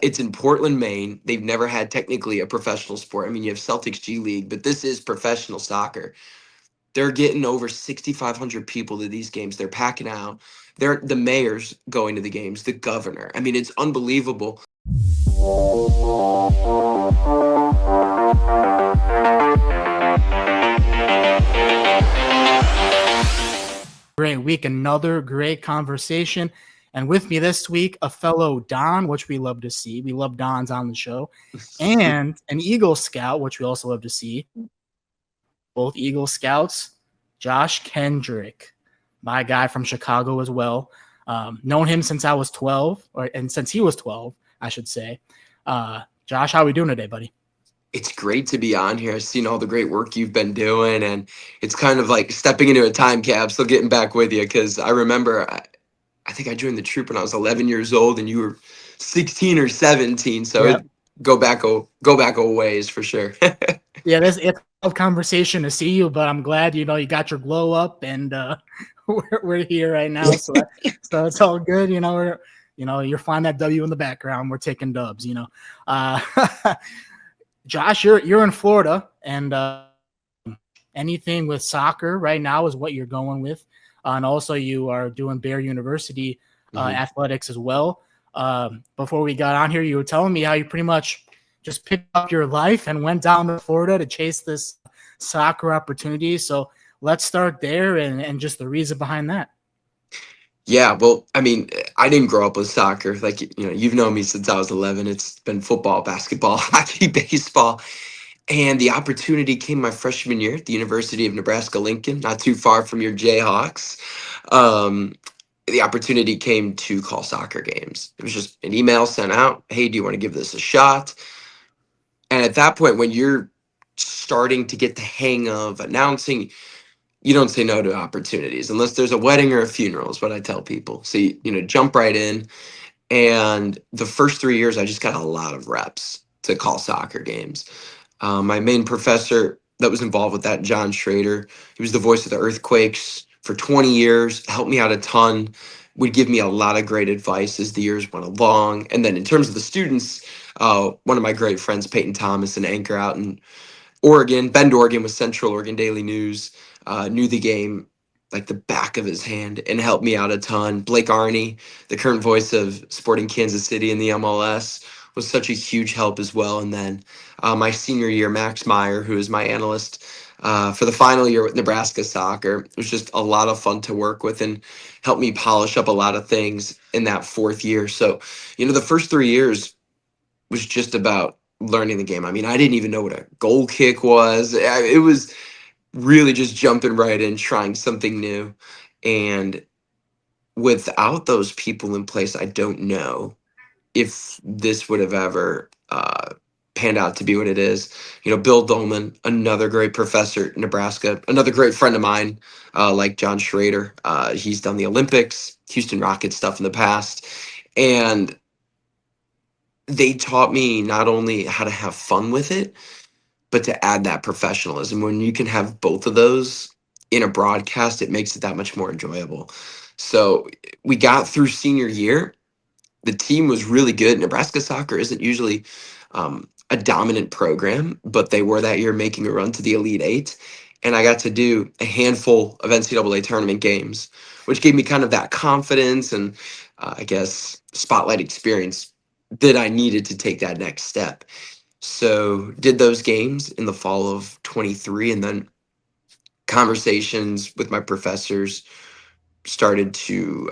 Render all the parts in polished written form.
It's in Portland, Maine. They've never had technically a professional sport. I mean, you have Celtics G League, but this is professional soccer. They're getting over 6,500 people to these games. They're packing out. They're the mayor's going to the games, the governor. I mean, it's unbelievable. Great week, another great conversation. And with me this week, a fellow Don, which we love to see. We love Dons on the show. And an Eagle Scout, which we also love to see. Both Eagle Scouts, Josh Kendrick, my guy from Chicago as well. Known him since I was 12, and since he was 12, I should say. Josh, how are we doing today, buddy? It's great to be on here. I've seen all the great work you've been doing, and it's kind of like stepping into a time capsule, getting back with you. Because I remember, I think I joined the troop when I was 11 years old, and you were 16 or 17. So Yeah. go back a ways for sure. Yeah, it's a tough conversation to see you, but I'm glad you got your glow up, and we're here right now, so it's all good. You're finding that W in the background. We're taking dubs. Josh, you're in Florida, and anything with soccer right now is what you're going with, and also you are doing Bear University athletics as well. Before we got on here, you were telling me how you pretty much just picked up your life and went down to Florida to chase this soccer opportunity. So let's start there and just the reason behind that. Yeah, well, I mean, I didn't grow up with soccer. Like, you've known me since I was 11. It's been football, basketball, hockey, baseball. And the opportunity came my freshman year at the University of Nebraska Lincoln, not too far from your Jayhawks. Um, the opportunity came to call soccer games. It was just an email sent out. Hey, do you want to give this a shot? And at that point, when you're starting to get the hang of announcing, you don't say no to opportunities unless there's a wedding or a funeral, is what I tell people. So, jump right in. And the first 3 years, I just got a lot of reps to call soccer games. My main professor that was involved with that, John Schrader, he was the voice of the Earthquakes for 20 years, helped me out a ton, would give me a lot of great advice as the years went along. And then in terms of the students, one of my great friends, Peyton Thomas, an anchor out in Oregon, Bend, Oregon, with Central Oregon Daily News, knew the game like the back of his hand and helped me out a ton. Blake Arney, the current voice of Sporting Kansas City in the MLS, was such a huge help as well. And then my senior year, Max Meyer, who is my analyst for the final year with Nebraska soccer, it was just a lot of fun to work with and helped me polish up a lot of things in that fourth year. So, the first 3 years was just about learning the game. I mean, I didn't even know what a goal kick was. It was really just jumping right in, trying something new. And without those people in place, I don't know if this would have ever panned out to be what it is. Bill Dolman, another great professor at Nebraska, another great friend of mine, like John Schrader. He's done the Olympics, Houston Rockets stuff in the past. And they taught me not only how to have fun with it, but to add that professionalism. When you can have both of those in a broadcast, it makes it that much more enjoyable. So we got through senior year. The team was really good. Nebraska soccer isn't usually a dominant program, but they were that year making a run to the Elite Eight. And I got to do a handful of NCAA tournament games, which gave me kind of that confidence and I guess spotlight experience that I needed to take that next step. So did those games in the fall of 23, and then conversations with my professors started to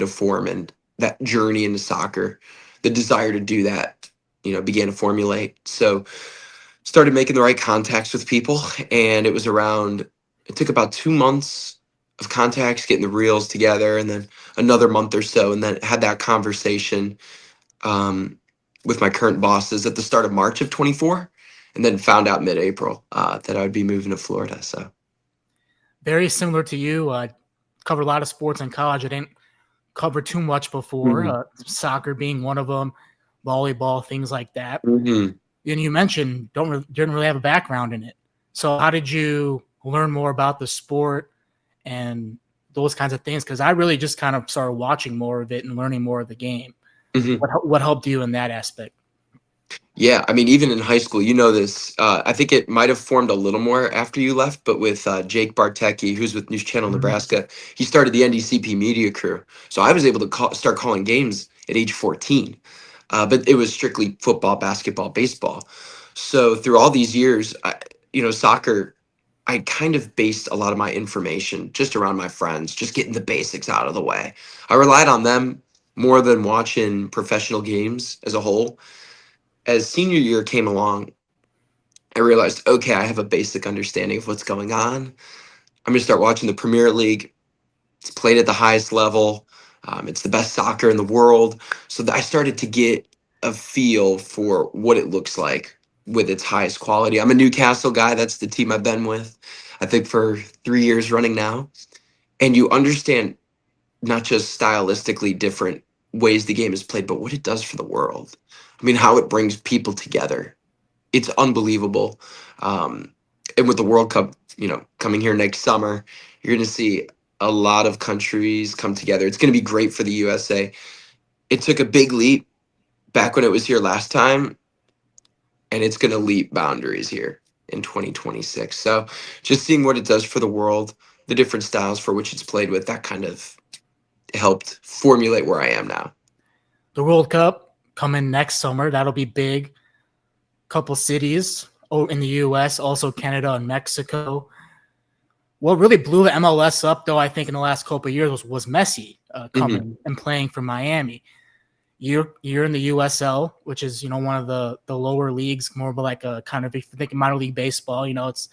form, and that journey into soccer, the desire to do that, began to formulate. So started making the right contacts with people, and it took about 2 months of contacts, getting the reels together, and then another month or so, and then had that conversation um, with my current bosses at the start of March of 24, and then found out mid-April that I would be moving to Florida. So Very similar to you. I covered a lot of sports in college. I didn't cover too much before, Mhm. soccer being one of them, volleyball, things like that. Mhm. And you mentioned didn't really have a background in it. So how did you learn more about the sport and those kinds of things? Because I really just kind of started watching more of it and learning more of the game. Mhm. What helped you in that aspect? Yeah, I mean, even in high school, you know this. I think it might have formed a little more after you left, but with Jake Bartecki, who's with News Channel Mhm. Nebraska, he started the NDCP media crew. So I was able to start calling games at age 14, but it was strictly football, basketball, baseball. So through all these years, soccer, I kind of based a lot of my information just around my friends, just getting the basics out of the way. I relied on them more than watching professional games as a whole. As senior year came along, I realized, okay, I have a basic understanding of what's going on. I'm going to start watching the Premier League. It's played at the highest level. It's the best soccer in the world. So I started to get a feel for what it looks like with its highest quality. I'm a Newcastle guy. That's the team I've been with, I think, for 3 years running now. And you understand not just stylistically different ways the game is played, but what it does for the world. I mean, how it brings people together, it's unbelievable. Um, and with the World Cup, coming here next summer, you're going to see a lot of countries come together. It's going to be great for the USA. It took a big leap back when it was here last time, and it's going to leap boundaries here in 2026. So just seeing what it does for the world, the different styles for which it's played with, that kind of helped formulate where I am now. The World Cup coming next summer. That'll be big. Couple cities in the U.S., also Canada and Mexico. What really blew the MLS up, though, I think in the last couple of years was Messi Hmm. coming and playing for Miami. You're in the USL, which is one of the lower leagues, more of like a kind of, if you think minor league baseball, it's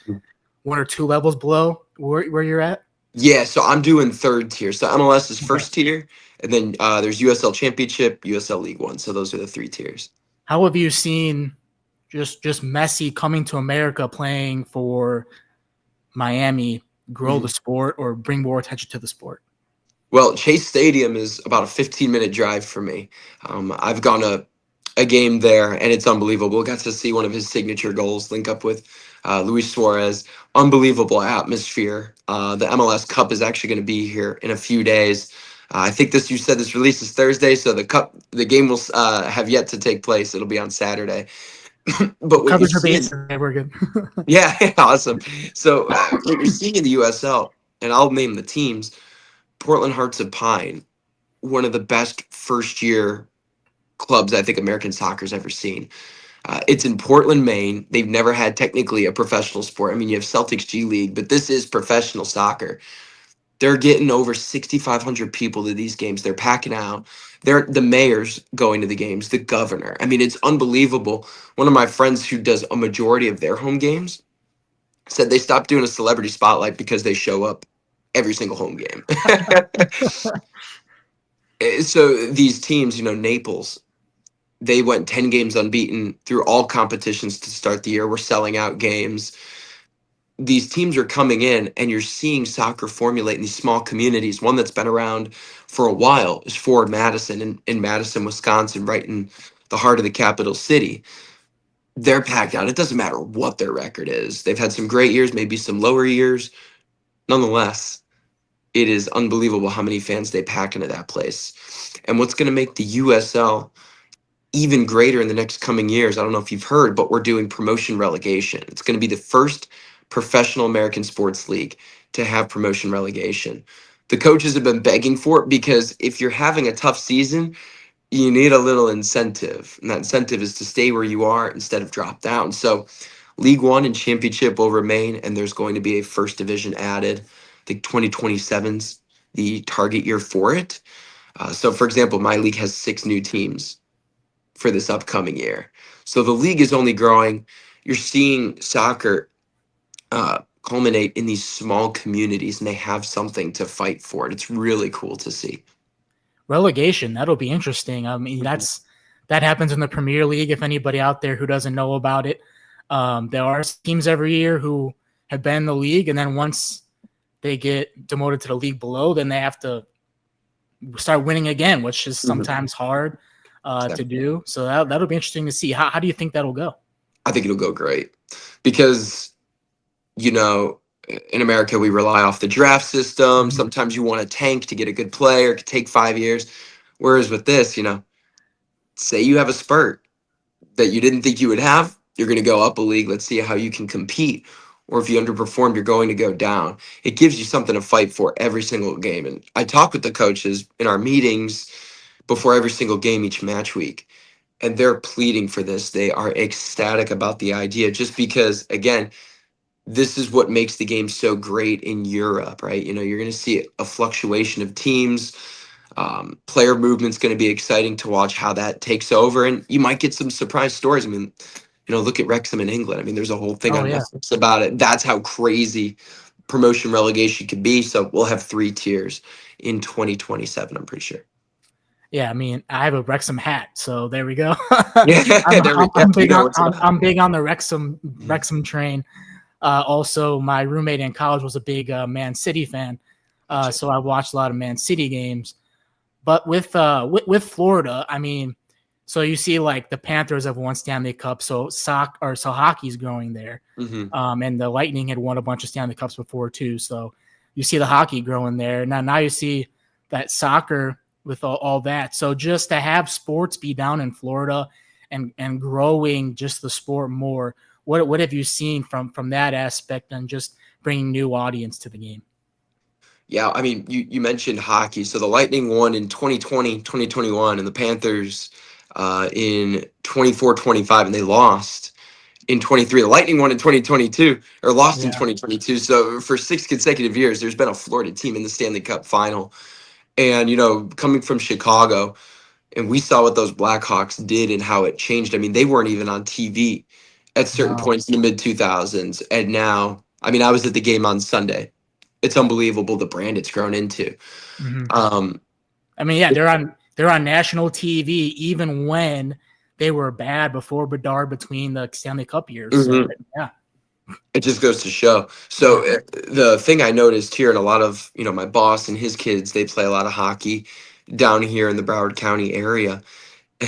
one or two levels below where you're at. Yeah, so I'm doing third tier. So MLS is Okay. first tier, and then there's USL Championship, USL League One. So those are the three tiers. How have you seen just Messi coming to America playing for Miami grow the Mhm. sport or bring more attention to the sport? Well, Chase Stadium is about a 15-minute drive for me. I've gone to a game there, and it's unbelievable. Got to see one of his signature goals, link up with Luis Suarez. Unbelievable atmosphere. The MLS Cup is actually going to be here in a few days. I think you said this release is Thursday, so the game will have yet to take place. It'll be on Saturday. But We'll what you're cover your seeing, bases. Okay, we're good. yeah, awesome. So what you're seeing in the USL, and I'll name the teams: Portland Hearts of Pine, one of the best first year clubs I think American soccer's ever seen. It's in Portland, Maine. They've never had technically a professional sport. I mean, you have Celtics G League, but this is professional soccer. They're getting over 6,500 people to these games. They're packing out. They're the mayor's going to the games, the governor. I mean, it's unbelievable. One of my friends who does a majority of their home games said they stopped doing a celebrity spotlight because they show up every single home game. So these teams, Naples, they went 10 games unbeaten through all competitions to start the year. We're selling out games. These teams are coming in, and you're seeing soccer formulate in these small communities. One that's been around for a while is Ford Madison in Madison, Wisconsin, right in the heart of the capital city. They're packed out. It doesn't matter what their record is. They've had some great years, maybe some lower years. Nonetheless, it is unbelievable how many fans they pack into that place. And what's going to make the USL even greater in the next coming years. I don't know if you've heard, but we're doing promotion relegation. It's going to be the first professional American sports league to have promotion relegation. The coaches have been begging for it because if you're having a tough season, you need a little incentive. And that incentive is to stay where you are instead of drop down. So League One and Championship will remain, and there's going to be a first division added. I think 2027's the target year for it. So, for example, my league has 6 new teams for this upcoming year. So the league is only growing. You're seeing soccer culminate in these small communities, and they have something to fight for. And it's really cool to see. Relegation, that'll be interesting. I mean, Mhm. that happens in the Premier League. If anybody out there who doesn't know about it, there are teams every year who have been in the league, and then once they get demoted to the league below, then they have to start winning again, which is Mhm. sometimes hard Yeah. to do. So that'll be interesting to see. How do you think that'll go? I think it'll go great because, you know, in America, we rely off the draft system. Mhm. Sometimes you want a tank to get a good player. It could take 5 years. Whereas with this, say you have a spurt that you didn't think you would have, you're going to go up a league. Let's see how you can compete. Or if you underperformed, you're going to go down. It gives you something to fight for every single game. And I talk with the coaches in our meetings before every single game each match week, and they're pleading for this. They are ecstatic about the idea just because, again, this is what makes the game so great in Europe, right? You know, you're going to see a fluctuation of teams. Player movement's going to be exciting to watch how that takes over, and you might get some surprise stories. I mean, you know, look at Wrexham in England. I mean, there's a whole thing Oh on yeah. Netflix about it. That's how crazy promotion relegation could be. So we'll have 3 tiers in 2027. I'm pretty sure. Yeah, I mean, I have a Wrexham hat, so there we go. Yeah, there we, yeah, I'm we big know on what's about. I'm big on the Wrexham train. Also, my roommate in college was a big Man City fan, Gotcha. so I watched a lot of Man City games. But with Florida, I mean, so you see like the Panthers have won Stanley Cup, so hockey's growing there, Hmm. and the Lightning had won a bunch of Stanley Cups before too. So you see the hockey growing there. Now you see that soccer with all that. So just to have sports be down in Florida and growing just the sport more, what have you seen from that aspect and just bringing new audience to the game? Yeah, I mean, you mentioned hockey. So the Lightning won in 2020, 2021, and the Panthers in 24, 25, and they lost in 23. The Lightning won in 2022 or lost in Yeah, 2022. So for 6 consecutive years, there's been a Florida team in the Stanley Cup final. And, you know, coming from Chicago, and we saw what those Blackhawks did and how it changed. I mean, they weren't even on TV at certain no, points in the mid 2000s. And now, I mean, I was at the game on Sunday. It's unbelievable the brand it's grown into. hmm Um, I mean, yeah, they're on national TV even when they were bad before Bedard between the Stanley Cup years. So mhm. yeah, It just goes to show. So yeah, the thing I noticed here, and a lot of, you know, my boss and his kids, they play a lot of hockey down here in the Broward County area,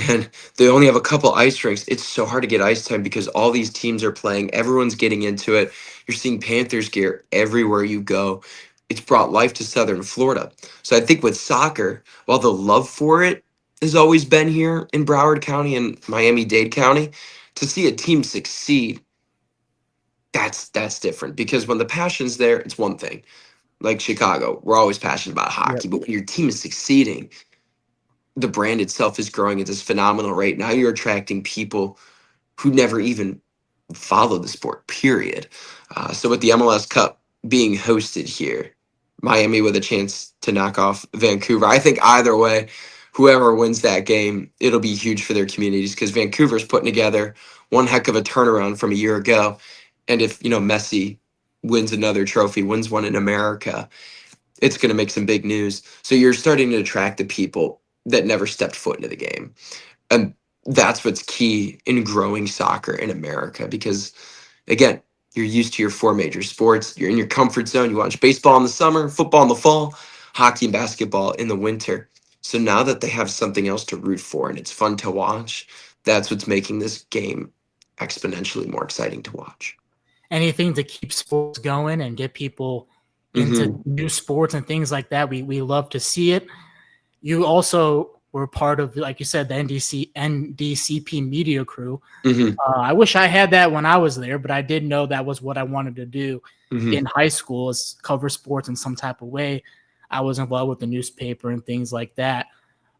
and they only have a couple ice rinks. It's so hard to get ice time because all these teams are playing. Everyone's getting into it. You're seeing Panthers gear everywhere you go. It's brought life to Southern Florida. So I think with soccer, while the love for it has always been here in Broward County and Miami-Dade County, to see a team succeed, that's different because when the passion's there, it's one thing. Like Chicago, we're always passionate about yep. hockey, but when your team is succeeding, the brand itself is growing at this phenomenal rate. Now you're attracting people who never even followed the sport, period. So with the MLS Cup being hosted here, Miami with a chance to knock off Vancouver. I think either way, whoever wins that game, it'll be huge for their communities because Vancouver's putting together one heck of a turnaround from a year ago. And if, you know, Messi wins another trophy, wins one in America, it's going to make some big news. So you're starting to attract the people that never stepped foot into the game. And that's what's key in growing soccer in America because, again, you're used to your 4 major sports. You're in your comfort zone. You watch baseball in the summer, football in the fall, hockey and basketball in the winter. So now that they have something else to root for and it's fun to watch, that's what's making this game exponentially more exciting to watch. Anything to keep sports going and get people into Hmm. new sports and things like that. We love to see it. You also were part of, like you said, the NDCP media crew. Hmm. I wish I had that when I was there, but I did know that was what I wanted to do Hmm. in high school is cover sports in some type of way. I was involved with the newspaper and things like that.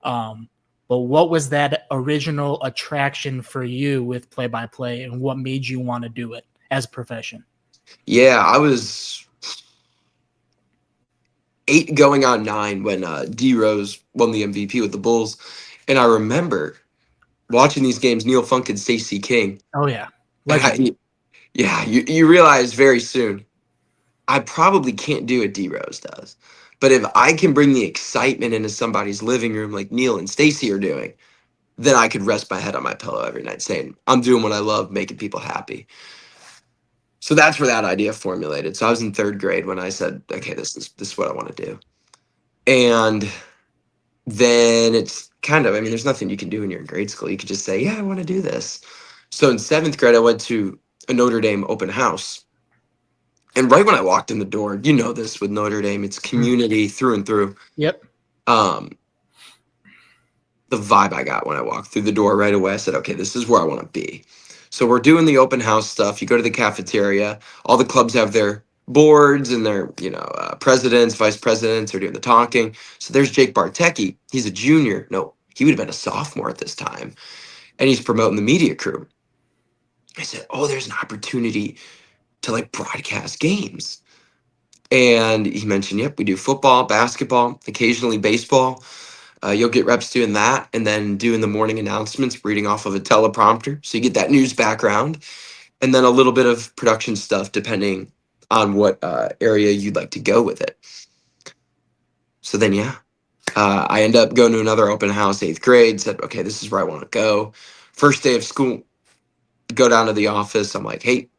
Um, but what was that original attraction for you with play by play and what made you want to do it as a profession? Yeah, I was 8 going on 9 when D Rose won the MVP with the Bulls. And I remember watching these games, Neil Funk and Stacey King. Oh yeah, And legend. yeah, you realize very soon, I probably can't do what D Rose does. But if I can bring the excitement into somebody's living room like Neil and Stacey are doing, then I could rest my head on my pillow every night saying, I'm doing what I love, making people happy. So that's where that idea formulated. So I was in 3rd grade when I said, okay, this is what I want to do. And then it's kind of, I mean, there's nothing you can do when you're in grade school. You could just say, yeah, I want to do this. So in 7th grade, I went to a Notre Dame open house. And right when I walked in the door, you know this with Notre Dame, it's Mhm. community through and through. Yep. Um, the vibe I got when I walked through the door right away. I said, okay, this is where I want to be. So we're doing the open house stuff. You go to the cafeteria. All the clubs have their boards and their, presidents, vice presidents are doing the talking. So there's Jake Bartecki. He's a junior. No, he would have been a sophomore at this time. And he's promoting the media crew. I said, oh, there's an opportunity to like broadcast games. And he mentioned, yep, we do football, basketball, occasionally baseball. You'll get reps doing that and then doing the morning announcements, reading off of a teleprompter. So you get that news background and then a little bit of production stuff depending on what area you'd like to go with it. So then, yeah, I end up going to another open house, 8th grade, said, okay, this is where I want to go. First day of school, go down to the office. I'm like, hey,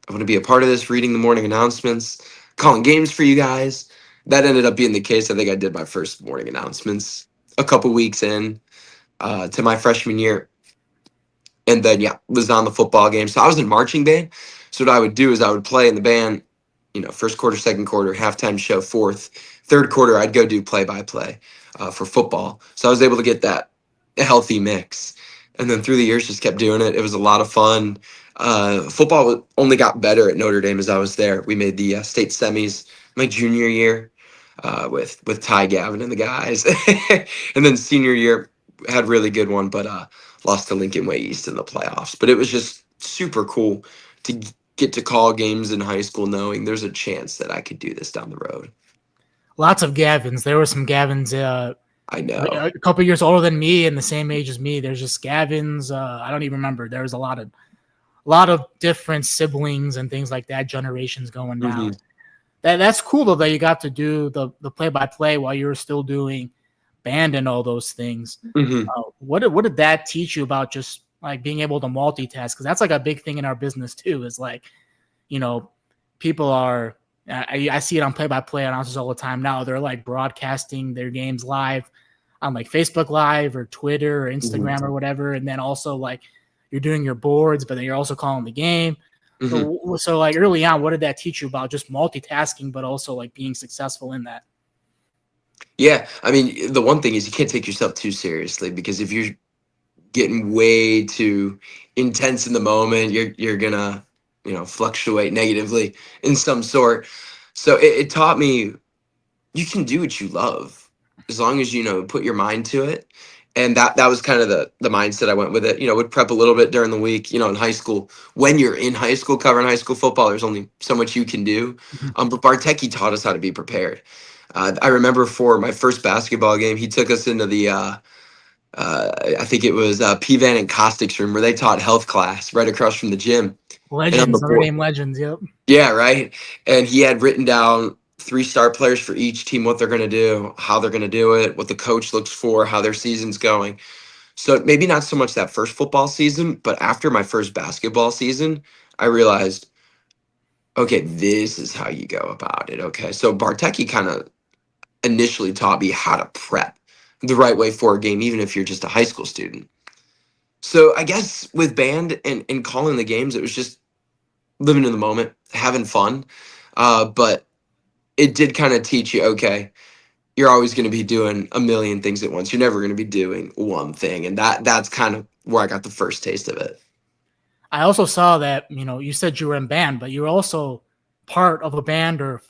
I want to be a part of this, reading the morning announcements, calling games for you guys. That ended up being the case. I think I did my first morning announcements a couple weeks in to my freshman year. And then, yeah, was on the football game. So I was in marching band. So what I would do is I would play in the band, first quarter, second quarter, halftime show, fourth. Third quarter, I'd go do play-by-play for football. So I was able to get that healthy mix. And then through the years, just kept doing it. It was a lot of fun. Football only got better at Notre Dame as I was there. We made the state semis my junior year with Ty Gavin and the guys. And then senior year, had really good one, but lost to Lincoln Way East in the playoffs. But it was just super cool to get to call games in high school knowing there's a chance that I could do this down the road. Lots of Gavins. There were some Gavins I know. a couple years older than me and the same age as me. There's just Gavins. I don't even remember. There was a lot of different siblings and things like that, generations going down. Mhm. That's cool though that you got to do the play-by-play while you were still doing band and all those things. Mhm. What did that teach you about just like being able to multitask? Because that's like a big thing in our business too. Is like, people are. I see it on play-by-play announcers all the time now. They're like broadcasting their games live on like Facebook Live or Twitter or Instagram or whatever, and then also like you're doing your boards, but then you're also calling the game. Mhm. So like early on, what did that teach you about just multitasking, but also like being successful in that? Yeah, I mean, the one thing is you can't take yourself too seriously because if you're getting way too intense in the moment, you're gonna, fluctuate negatively in some sort. So it taught me you can do what you love as long as put your mind to it. And that was kind of the mindset I went with it. Would prep a little bit during the week. In high school, when you're in high school covering high school football, there's only so much you can do. But Bartecki taught us how to be prepared. I remember for my first basketball game, he took us into the I think it was P Van and Caustic's room where they taught health class right across from the gym. And on the Legends, Notre board, Dame legends. Yep. yeah, right. And he had written down 3-star players for each team, what they're going to do, how they're going to do it, what the coach looks for, how their season's going. So maybe not so much that first football season, but after my first basketball season, I realized, okay, this is how you go about it. Okay. So Bartecki kind of initially taught me how to prep the right way for a game, even if you're just a high school student. So I guess with band and calling the games, it was just living in the moment, having fun. But it did kind of teach you, okay, you're always going to be doing a million things at once. You're never going to be doing one thing. And that's kind of where I got the first taste of it. I also saw that, you said you were in band, but you were also part of a band or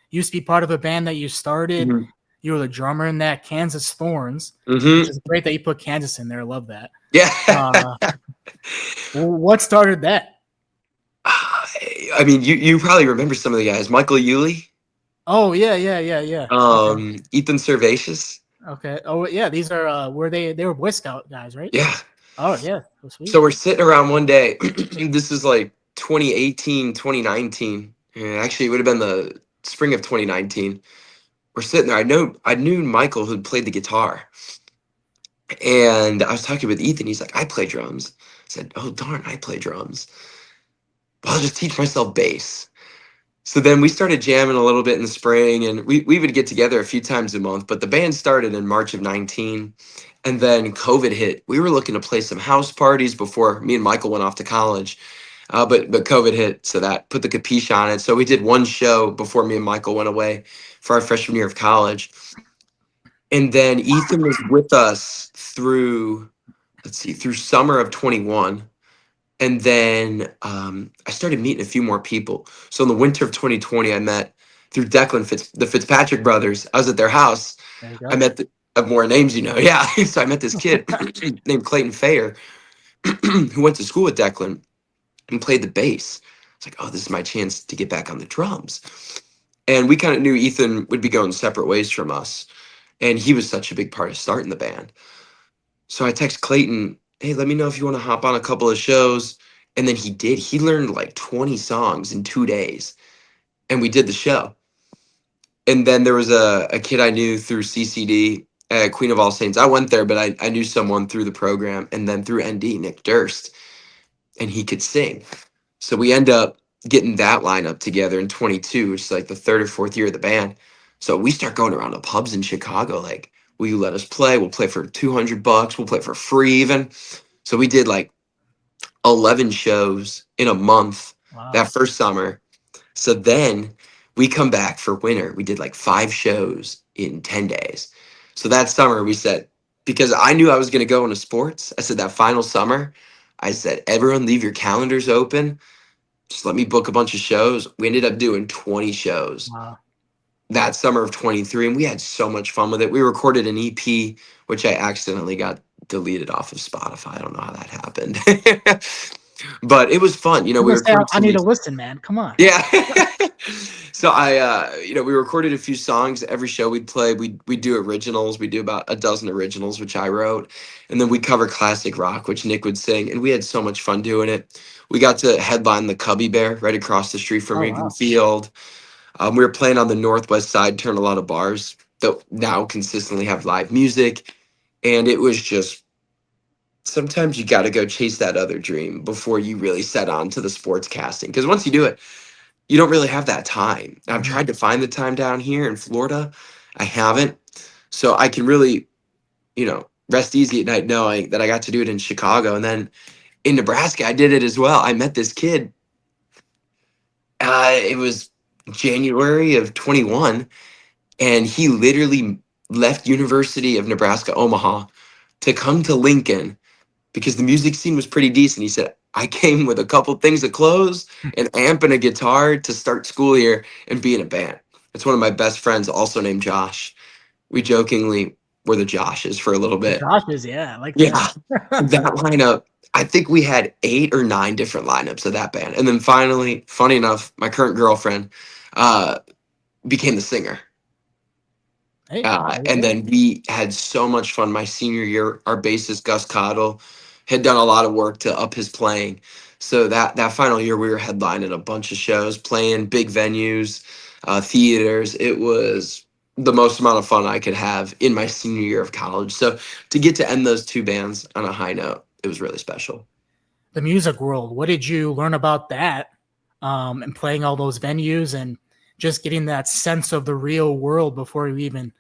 used to be part of a band that you started. Mhm. You were the drummer in that Kansas Thorns, which Mhm. is great that you put Kansas in there. I love that. Yeah. Uh, what started that? I mean, you probably remember some of the guys. Michael Yulee, Oh, yeah, yeah, yeah, yeah. Okay. Ethan Servatius. Okay. Oh, yeah, these are, were they were Boy Scout guys, right? Yeah. Oh, yeah. Oh, So sweet. we're sitting around one day. This is like 2018, 2019. Yeah, actually, it would have been the spring of 2019. We're sitting there. I knew Michael who played the guitar. And I was talking with Ethan. He's like, I play drums. I said, oh, darn, I play drums. Well, I'll just teach myself bass. So then we started jamming a little bit in the spring, and we would get together a few times a month. But the band started in March of 19. And then COVID hit. We were looking to play some house parties before me and Michael went off to college. But COVID hit, so that put the capiche on it. So we did one show before me and Michael went away for our freshman year of college. And then Ethan was with us through, let's see, through summer of 21. And then I started meeting a few more people. So in the winter of 2020, I met through the Fitzpatrick brothers. I was at their house. There you I go. met of more names, yeah. So I met this kid named Clayton Fayer who went to school with Declan and played the bass. It's like, oh, this is my chance to get back on the drums. And we kind of knew Ethan would be going separate ways from us. And he was such a big part of starting the band. So I text Clayton, hey, let me know if you want to hop on a couple of shows. And then he did. He learned like 20 songs in 2 days. And we did the show. And then there was a kid I knew through CCD at Queen of All Saints. I went there, but I knew someone through the program. And then through ND, Nick Durst, and he could sing. So we end up getting that lineup together in 22, which is like the third or fourth year of the band. So we start going around to pubs in Chicago. Like, will you let us play? We'll play for $200. We'll play for free even. So we did like 11 shows in a month Wow. that first summer. So then we come back for winter. We did like 5 shows in 10 days. So that summer we said, because I knew I was going to go into sports, I said that final summer, I said, everyone leave your calendars open. Just let me book a bunch of shows. We ended up doing 20 shows Wow. that summer of 23, and we had so much fun with it. We recorded an EP, which I accidentally got deleted off of Spotify. I don't know how that happened. But it was fun. I'm We gonna say recorded I some need to music. listen, man. Come on. Yeah. So we recorded a few songs. Every show we'd play, we'd do originals. We do about a dozen originals, which I wrote, and then we cover classic rock, which Nick would sing, and we had so much fun doing it. We got to headline the Cubby Bear right across the street from Oh Wrigley wow. Field. We were playing on the northwest side, turn a lot of bars that now consistently have live music, and it was just sometimes you got to go chase that other dream before you really set on to the sports casting. Because once you do it, you don't really have that time. I've Mhm. tried to find the time down here in Florida. I haven't. So I can really, rest easy at night knowing that I got to do it in Chicago. And then in Nebraska, I did it as well. I met this kid. It was January of 21, and he literally left University of Nebraska Omaha to come to Lincoln because the music scene was pretty decent. He said, I came with a couple things of clothes, an amp, and a guitar to start school here and be in a band. It's one of my best friends, also named Josh. We jokingly were the Joshes for a little The bit. Joshes, yeah, I like that. Yeah, that lineup. I think we had 8 or 9 different lineups of that band. And then finally, funny enough, my current girlfriend uh, became the singer. Hey, there you And go. then we had so much fun my senior year. Our bassist Gus Cottle had done a lot of work to up his playing. So that final year, we were headlining a bunch of shows, playing big venues, theaters. It was the most amount of fun I could have in my senior year of college. So to get to end those 2 bands on a high note, it was really special. The music world. What did you learn about that? And playing all those venues and just getting that sense of the real world before you even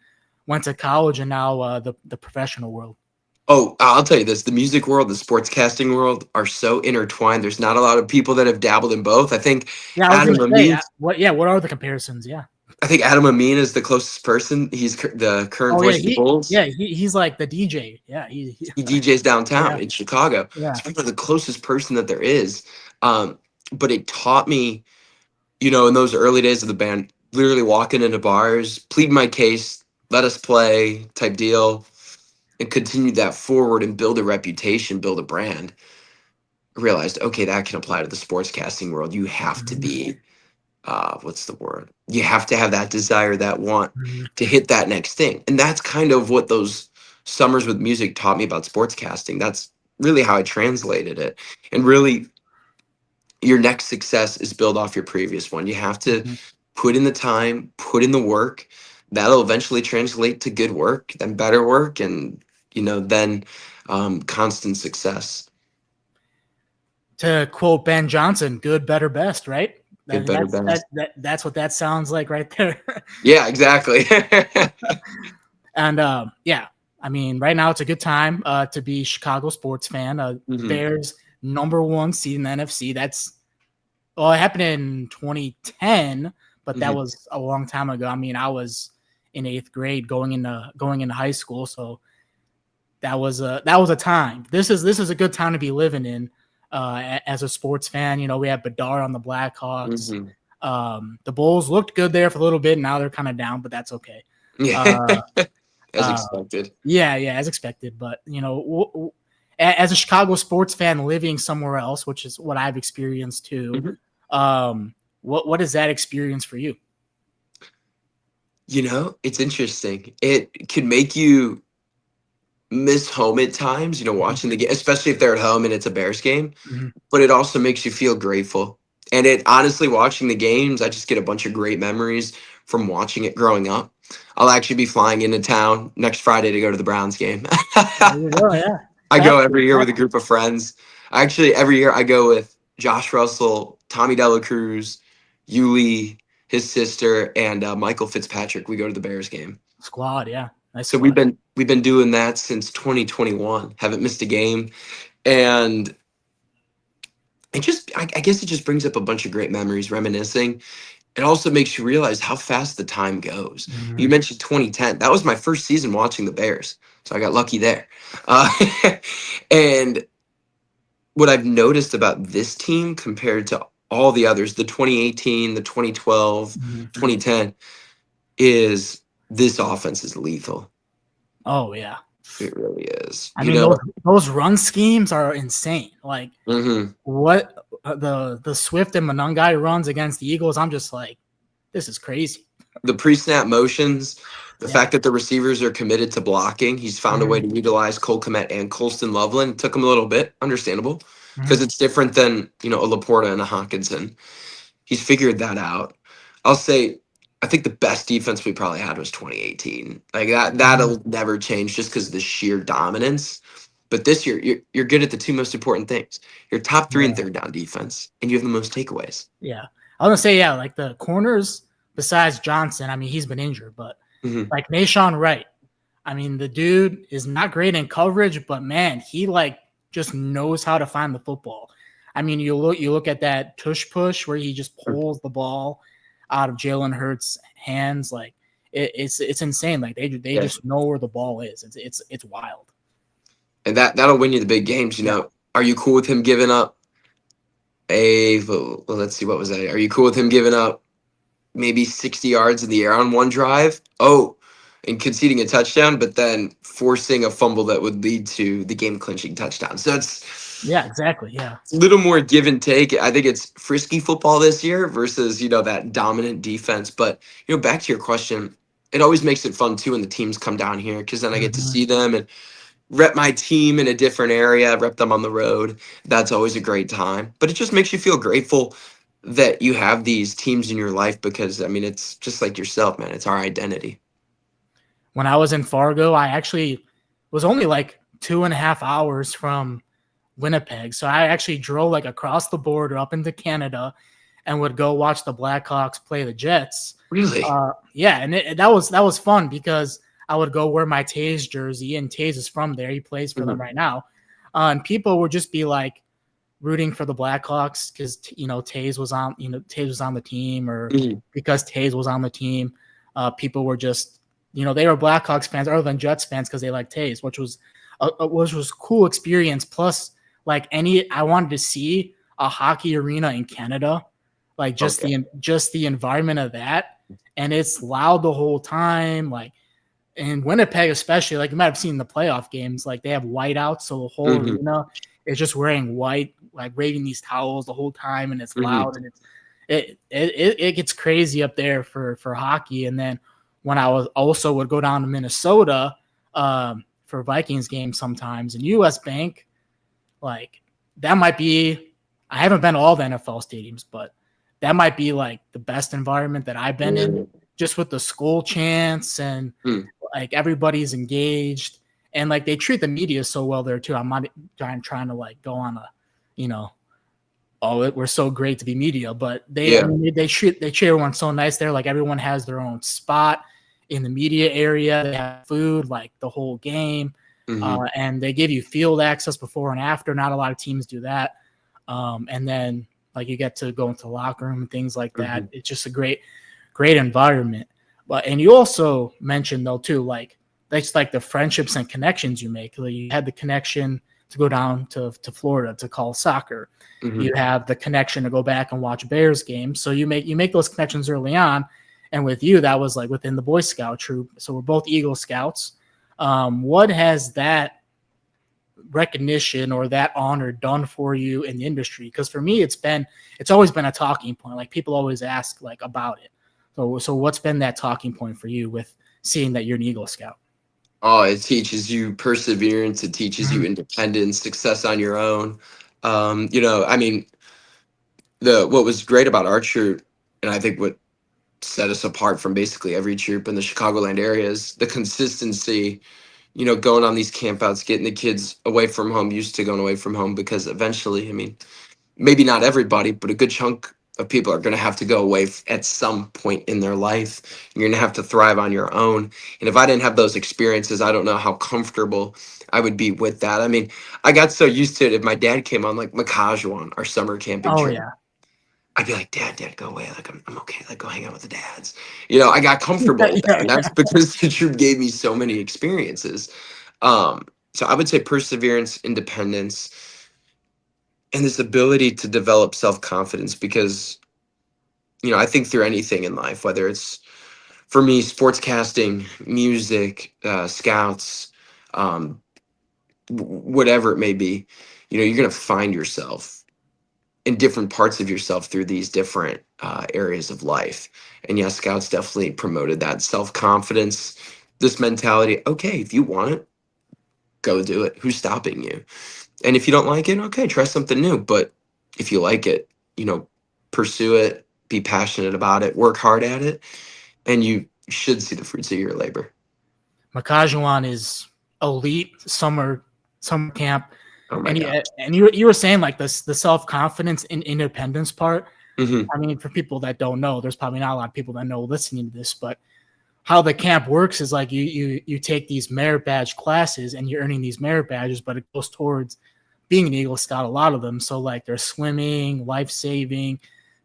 went to college and now the professional world. Oh, I'll tell you this, the music world, the sportscasting world are so intertwined. There's not a lot of people that have dabbled in both. Yeah, I was Adam gonna say Amin what. Yeah, what are the comparisons? Yeah. I think Adam Amin is the closest person. He's the current Oh yeah, voice of the Bulls. he's like the DJ. Yeah, He DJs downtown yeah, in Chicago. yeah. He's probably the closest person that there is. But it taught me, in those early days of the band, literally walking into bars, pleading my case, let us play type deal, and continue that forward and build a reputation, build a brand. I realized, okay, that can apply to the sportscasting world. You have to Mhm, be what's the word? You have to have that desire, that want mhm. to hit that next thing. And that's kind of what those summers with music taught me about sportscasting. That's really how I translated it. And really, your next success is built off your previous one. You have to Mhm. put in the time, put in the work. That'll eventually translate to good work, then better work, and then constant success. To quote Ben Johnson, "Good, better, best." Right? Good, better, best. That's what that sounds like right there. Yeah, exactly. And yeah, I mean, right now it's a good time to be a Chicago sports fan. Hmm. Bears number one seed in the NFC. Well, it happened in 2010, but that Hmm. was a long time ago. I mean, I was in 8th grade going into high school. So that was a time. This is a good time to be living in as a sports fan. We had Bedard on the Blackhawks. Hmm. The Bulls looked good there for a little bit. Now they're kind of down, but that's okay. Yeah, Uh, as expected. yeah, as expected. But as a Chicago sports fan living somewhere else, which is what I've experienced too, Mhm. what is that experience for you? It's interesting. It can make you miss home at times, Mhm. watching the game, especially if they're at home and it's a Bears game, Mhm. but it also makes you feel grateful. And it honestly, watching the games, I just get a bunch of great memories from watching it growing up. I'll actually be flying into town next Friday to go to the Browns game. There you go. Yeah, I have go to. every year with a group of friends. Actually, every year I go with Josh Russell, Tommy Dela Cruz, Yuli, his sister, and Michael Fitzpatrick. We go to the Bears game. Squad. Yeah, nice So we've squad. been we've been doing that since 2021. Haven't missed a game, and I guess it just brings up a bunch of great memories, reminiscing. It also makes you realize how fast the time goes. You Mhm. mentioned 2010. That was my first season watching the Bears, so I got lucky there. Uh, and what I've noticed about this team compared to all the others, the 2018, the 2012, Mhm. 2010, is this offense is lethal. Oh yeah. It really is. I mean those run schemes are insane. Like Mhm. what the Swift and Monangai runs against the Eagles, I'm just like, this is crazy. The pre-snap motions, the Yeah. fact that the receivers are committed to blocking. He's found a way Mhm. to utilize Cole Kmet and Colston Loveland. It took him a little bit, understandable, because Mhm. it's different than a Laporta and a Hawkinson. He's figured that out. I'll say, I think the best defense we probably had was 2018. Like Mhm. that'll never change just because of the sheer dominance. But this year, you're good at the two most important things. You're top three and Yeah. third down defense, and you have the most takeaways. Yeah. I was gonna say, yeah, like the corners besides Johnson, I mean, he's been injured, but Hmm. like Nashawn Wright, I mean, the dude is not great in coverage, but man, he like just knows how to find the football. I mean, you look at that tush push where he just pulls the ball out of Jalen Hurts' hands, like it's insane. Like they Yeah, just know where the ball is. It's wild. and that'll win you the big games. Yeah. Are you cool with him giving up well, let's see, what was that? Are you cool with him giving up maybe 60 yards in the air on one drive? Oh, and conceding a touchdown, but then forcing a fumble that would lead to the game clinching touchdown. So it's Yeah, exactly. Yeah. a little more give and take. I think it's frisky football this year versus, that dominant defense. But, back to your question, it always makes it fun too when the teams come down here because then I get to Mhm. see them and rep my team in a different area, rep them on the road. That's always a great time. But it just makes you feel grateful that you have these teams in your life because, I mean, it's just like yourself, man. It's our identity. When I was in Fargo, I actually was only like 2.5 hours from Winnipeg. So I actually drove like across the border up into Canada and would go watch the Blackhawks play the Jets. Really? Yeah, and that was fun because I would go wear my Taze jersey, and Taze is from there. He plays for them Mhm. right now, and people would just be like rooting for the Blackhawks because Taze was on the team, or Mhm. because Taze was on the team. People were just they were Blackhawks fans other than Jets fans because they like Taze, which was cool experience. Plus, like I wanted to see a hockey arena in Canada, like just Okay. the environment of that, and it's loud the whole time. Like in Winnipeg, especially, like you might have seen the playoff games, like they have whiteouts, so the whole Mhm. arena is just wearing white, like waving these towels the whole time, and it's Mhm. loud and it gets crazy up there for hockey. And then when I was also would go down to Minnesota for Vikings games sometimes, and US Bank, like that might be. I haven't been to all the NFL stadiums, but that might be like the best environment that I've been in, Yeah. just with the school chants and Mm. like everybody's engaged and like they treat the media so well there too. I'm not trying to like go on a, you know, we're so great to be media, but I Yeah. mean, they treat everyone so nice there. Like everyone has their own spot in the media area. They have food like the whole game, Mhm. and they give you field access before and after. Not a lot of teams do that, and then like you get to go into the locker room and things like that. Mhm. It's just a great environment. And you also mentioned though too, like that's like the friendships and connections you make. Like you had the connection to go down to Florida to call soccer. Hmm. You have the connection to go back and watch Bears games. So you make those connections early on. And with you, that was like within the Boy Scout troop. So we're both Eagle Scouts. What has that recognition or that honor done for you in the industry? Because for me, it's always been a talking point. Like people always ask like about it. So what's been that talking point for you with seeing that you're an Eagle Scout? Oh, it teaches you perseverance. It teaches you Mhm. independence, success on your own. I mean, the what was great about our troop, and I think what set us apart from basically every troop in the Chicagoland area is the consistency. Going on these campouts, getting the kids away from home, used to going away from home, because eventually, I mean, maybe not everybody, but a good chunk of people are going to have to go away at some point in their life. You're going to have to thrive on your own. And if I didn't have those experiences, I don't know how comfortable I would be with that. I mean, I got so used to it. If my dad came on like Makajuan, our summer camping Oh trip, yeah. I'd be like, Dad, go away. Like, I'm okay. Like, go hang out with the dads. I got comfortable with that. Yeah, And yeah. that's because the troop gave me so many experiences. So I would say perseverance, independence, and this ability to develop self-confidence, because I think through anything in life, whether it's for me sportscasting, music, scouts, um, whatever it may be, you're going to find yourself in different parts of yourself through these different areas of life. And yeah, scouts definitely promoted that self-confidence, this mentality. Okay, if you want it, go do it. Who's stopping you? And if you don't like it, okay, try something new. But if you like it, pursue it, be passionate about it, work hard at it, and you should see the fruits of your labor. Makajuan is elite summer camp, Oh my and gosh. you were saying like this the self confidence and independence part. Hmm. I mean, for people that don't know, there's probably not a lot of people that know listening to this, but how the camp works is like you take these merit badge classes and you're earning these merit badges, but it goes towards being an Eagle Scout. A lot of them, so like there's swimming, life saving,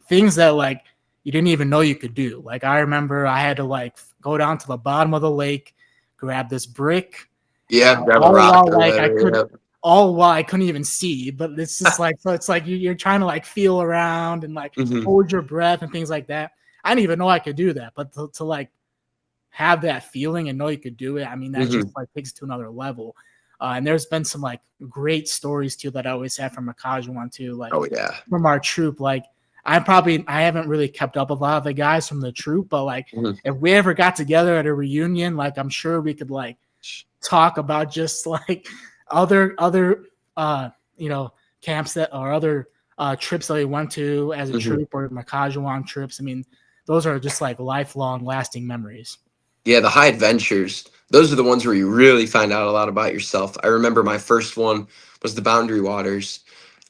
things that like you didn't even know you could do. Like I remember I had to like go down to the bottom of the lake, grab this brick, Yeah, grab a all rock while or like I whatever. could, Yep. all while I couldn't even see. But it's just like so it's like you're trying to like feel around and like Hmm. hold your breath and things like that. I didn't even know I could do that, but to like have that feeling and know you could do it, I mean, that just Hmm. like takes it to another level. And there's been some like great stories too that I always have from Makajuan too, like Oh yeah. from our troop. Like I haven't really kept up with a lot of the guys from the troop, but like Hmm. if we ever got together at a reunion, like I'm sure we could like talk about just like other uh you know camps that or other trips that we went to as a Hmm. troop or Makajuan trips. I mean, those are just like lifelong lasting memories. Yeah, the high adventures. Those are the ones where you really find out a lot about yourself. I remember my first one was the Boundary Waters.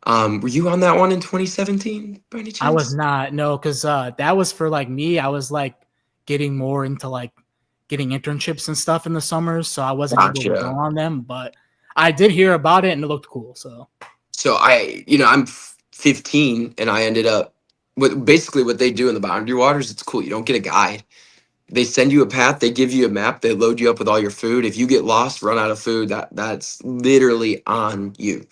Were you on that one in 2017 by any I was chance? not, no, because that was for like me. I was like getting more into like getting internships and stuff in the summers, so I wasn't able to go Gotcha. on them. But I did hear about it and it looked cool. So So I'm 15, and I ended up with basically what they do in the Boundary Waters. It's cool. You don't get a guide. They send you a path. They give you a map. They load you up with all your food. If you get lost, run out of food, that's literally on you.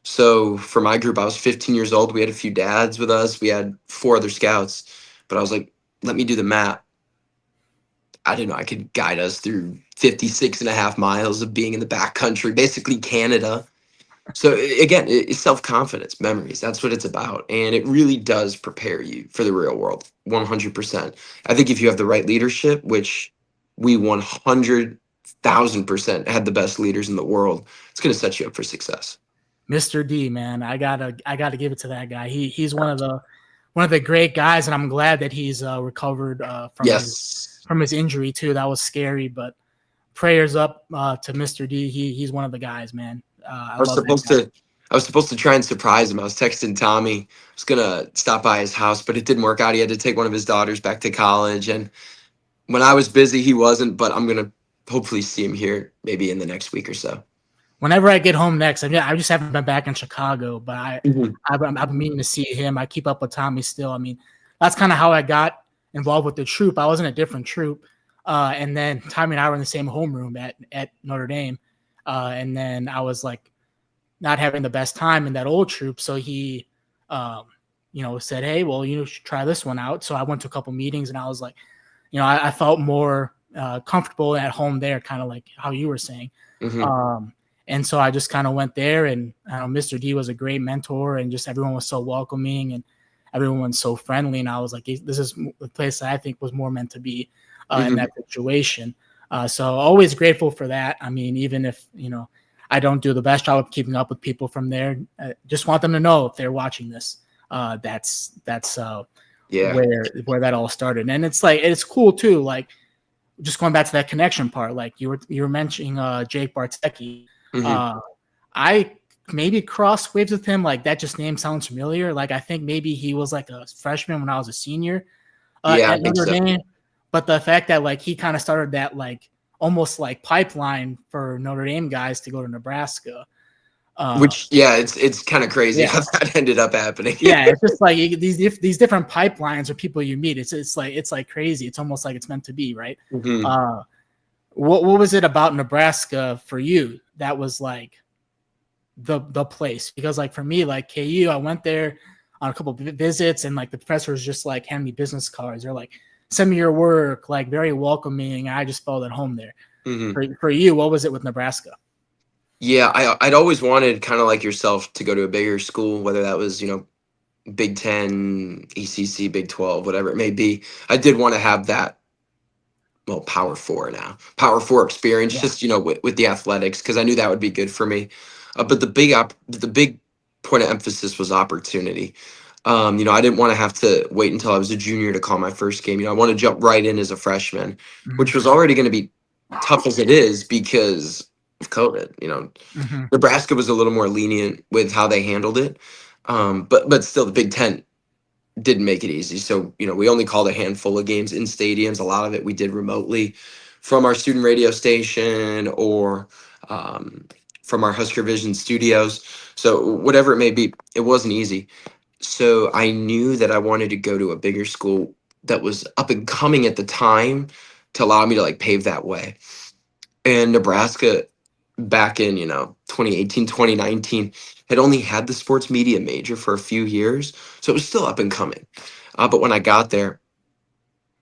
So for my group, I was 15 years old. We had a few dads with us. We had four other scouts, but I was like, let me do the map. I didn't know I could guide us through 56.5 miles of being in the backcountry, basically Canada. So again, it's self-confidence, memories. That's what it's about, and it really does prepare you for the real world, 100%. I think if you have the right leadership, which we 100,000% had the best leaders in the world, it's going to set you up for success. Mr. D, man, I gotta give it to that guy. He's one of the great guys, and I'm glad that he's recovered Yes, from his injury too. That was scary, but prayers up to Mr. D. He's one of the guys, man. I I was love that supposed guy. to. I was supposed to try and surprise him. I was texting Tommy. I was gonna stop by his house, but it didn't work out. He had to take one of his daughters back to college, and when I was busy, he wasn't. But I'm gonna hopefully see him here maybe in the next week or so. Whenever I get home next, I just haven't been back in Chicago, but Mhm. I've been meaning to see him. I keep up with Tommy still. I mean, that's kind of how I got involved with the troop. I was in a different troop. And then Tommy and I were in the same homeroom at Notre Dame. And then I was like not having the best time in that old troop. So he, said, hey, well, you should try this one out. So I went to a couple meetings and I was like, I felt more comfortable at home there, kind of like how you were saying. Hmm. And so I just kind of went there, and Mr. D was a great mentor, and just everyone was so welcoming and everyone was so friendly. And I was like, this is the place that I think was more meant to be in Hmm. that situation. So always grateful for that. I mean, even if, I don't do the best job of keeping up with people from there, just want them to know if they're watching this, that's Yeah. where that all started. And it's like, it's cool too. Like, just going back to that connection part, like you were mentioning Jake Bartecki. Hmm. Uh, I maybe crossed waves with him. Like that just name sounds familiar. Like I think maybe he was like a freshman when I was a senior Yeah, I at think Notre so. Dame. But the fact that like he kind of started that like almost like pipeline for Notre Dame guys to go to Nebraska. Uh, Which, yeah, it's kind of crazy yeah, how that ended up happening. yeah, it's just like these different pipelines of people you meet. It's like crazy. It's almost like it's meant to be, right? Hmm. Uh, what was it about Nebraska for you that was like the place? Because like for me, like KU, I went there on a couple of visits, and like the professors just like hand me business cards. They're like, send me your work, like very welcoming. I just felt at home there. Hmm. For you, what was it with Nebraska? Yeah, I'd always wanted, kind of like yourself, to go to a bigger school, whether that was, Big 10, ECC, Big 12, whatever it may be. I did want to have that, well, Power Four now, Power Four experience, Yeah. just, with the athletics, because I knew that would be good for me. But the big point of emphasis was opportunity. I didn't want to have to wait until I was a junior to call my first game. I want to jump right in as a freshman, Mm-hmm. which was already going to be tough as it is because of COVID. Mm-hmm. Nebraska was a little more lenient with how they handled it, but still, the Big Ten didn't make it easy. So, we only called a handful of games in stadiums. A lot of it we did remotely from our student radio station or um, from our Husker Vision studios. So, whatever it may be, it wasn't easy. So, I knew that I wanted to go to a bigger school that was up and coming at the time to allow me to like pave that way. And Nebraska back in 2018, 2019 had only had the sports media major for a few years, so it was still up and coming. But when I got there,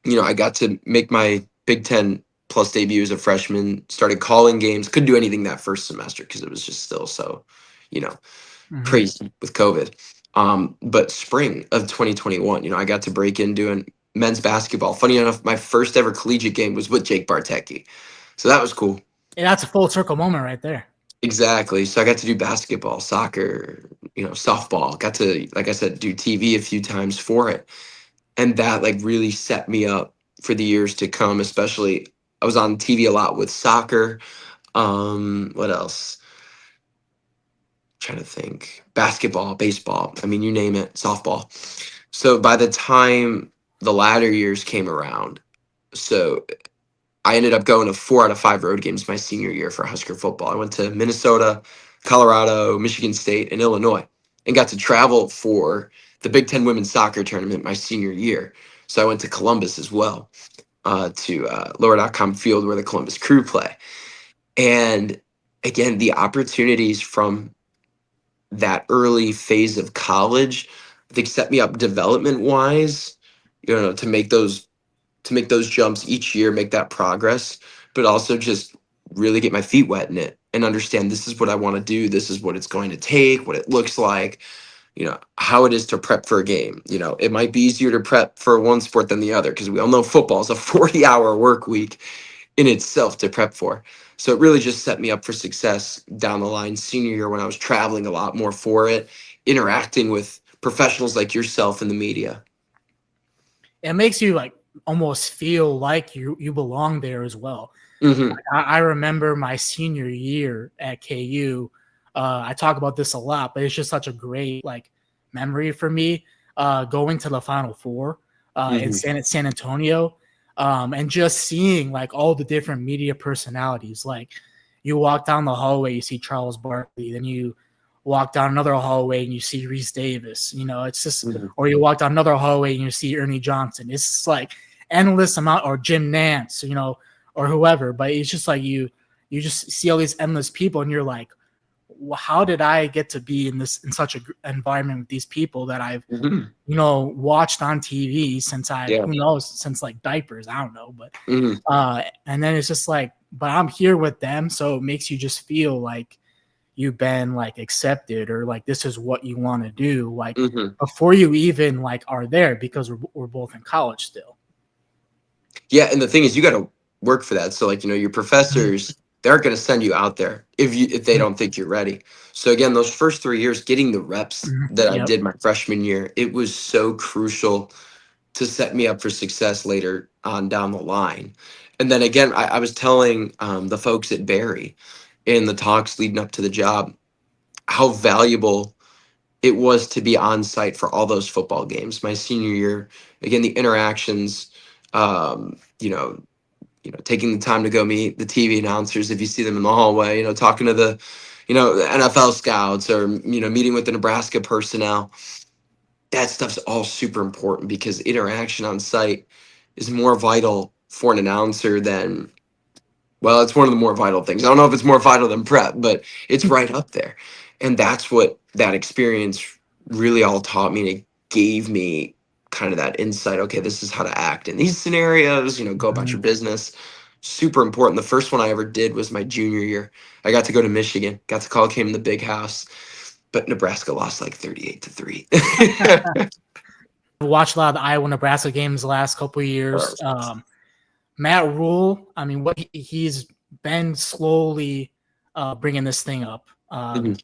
I got to make my Big Ten plus debut as a freshman, started calling games. Couldn't do anything that first semester because it was just still so you know Mm-hmm. crazy with COVID. But spring of 2021, I got to break in doing men's basketball. Funny enough, my first ever collegiate game was with Jake Bartecki, so that was cool. Yeah, that's a full circle moment right there. Exactly. So I got to do basketball, soccer, softball. Got to, like I said, do TV a few times for it. And that like really set me up for the years to come, especially I was on TV a lot with soccer. What else? Trying to think. Basketball, baseball. I mean, you name it, softball. So by the time the latter years came around, so I ended up going to 4 out of 5 road games my senior year for Husker football. I went to Minnesota, Colorado, Michigan State, and Illinois, and got to travel for the Big Ten women's soccer tournament my senior year. So I went to Columbus as well, to Lower.com Field where the Columbus Crew play. And again, the opportunities from that early phase of college, I think set me up development wise, to make those jumps each year, make that progress, but also just really get my feet wet in it and understand this is what I want to do. This is what it's going to take, what it looks like, how it is to prep for a game. It might be easier to prep for one sport than the other because we all know football is a 40-hour work week in itself to prep for. So it really just set me up for success down the line senior year when I was traveling a lot more for it, interacting with professionals like yourself in the media. It makes you like almost feel like you belong there as well. Hmm. I remember my senior year at KU. I talk about this a lot, but it's just such a great like memory for me. Going to the Final Four in Hmm. San Antonio, and just seeing like all the different media personalities. Like you walk down the hallway, you see Charles Barkley, then you walk down another hallway and you see Reese Davis. It's just, Hmm. or you walk down another hallway and you see Ernie Johnson. It's just like endless amount, or Jim Nance, or whoever. But it's just like you just see all these endless people, and you're like, how did I get to be in such a environment with these people that I've Mhm. watched on TV since Yeah. who knows, since like diapers, I don't know, but Mhm. and then it's just like, but I'm here with them, so it makes you just feel like you've been like accepted, or like this is what you want to do, like Mhm. before you even like are there, because we're both in college still. Yeah, and the thing is, you got to work for that. So, like, your Mhm. professors, they aren't going to send you out there if they Mhm. don't think you're ready. So again, those first 3 years, getting the reps Mhm. that I Yep. did my freshman year, it was so crucial to set me up for success later on down the line. And then again, I was telling the folks at Barry in the talks leading up to the job how valuable it was to be on site for all those football games. My senior year, again, the interactions, um, you know, taking the time to go meet the TV announcers if you see them in the hallway, talking to the NFL scouts, or meeting with the Nebraska personnel. That stuff's all super important because interaction on site is more vital for an announcer than, well, it's one of the more vital things. I don't know if it's more vital than prep, but it's right up there. And that's what that experience really all taught me. And it gave me kind of that insight. Okay, this is how to act in these scenarios, go about Mhm. your business. Super important. The first one I ever did was my junior year. I got to go to Michigan, got to call Came in the big house, but Nebraska lost like 38-3. I've watched a lot of the Iowa Nebraska games the last couple of years. Matt Rule, I mean, what he's been slowly bringing this thing up. Mhm,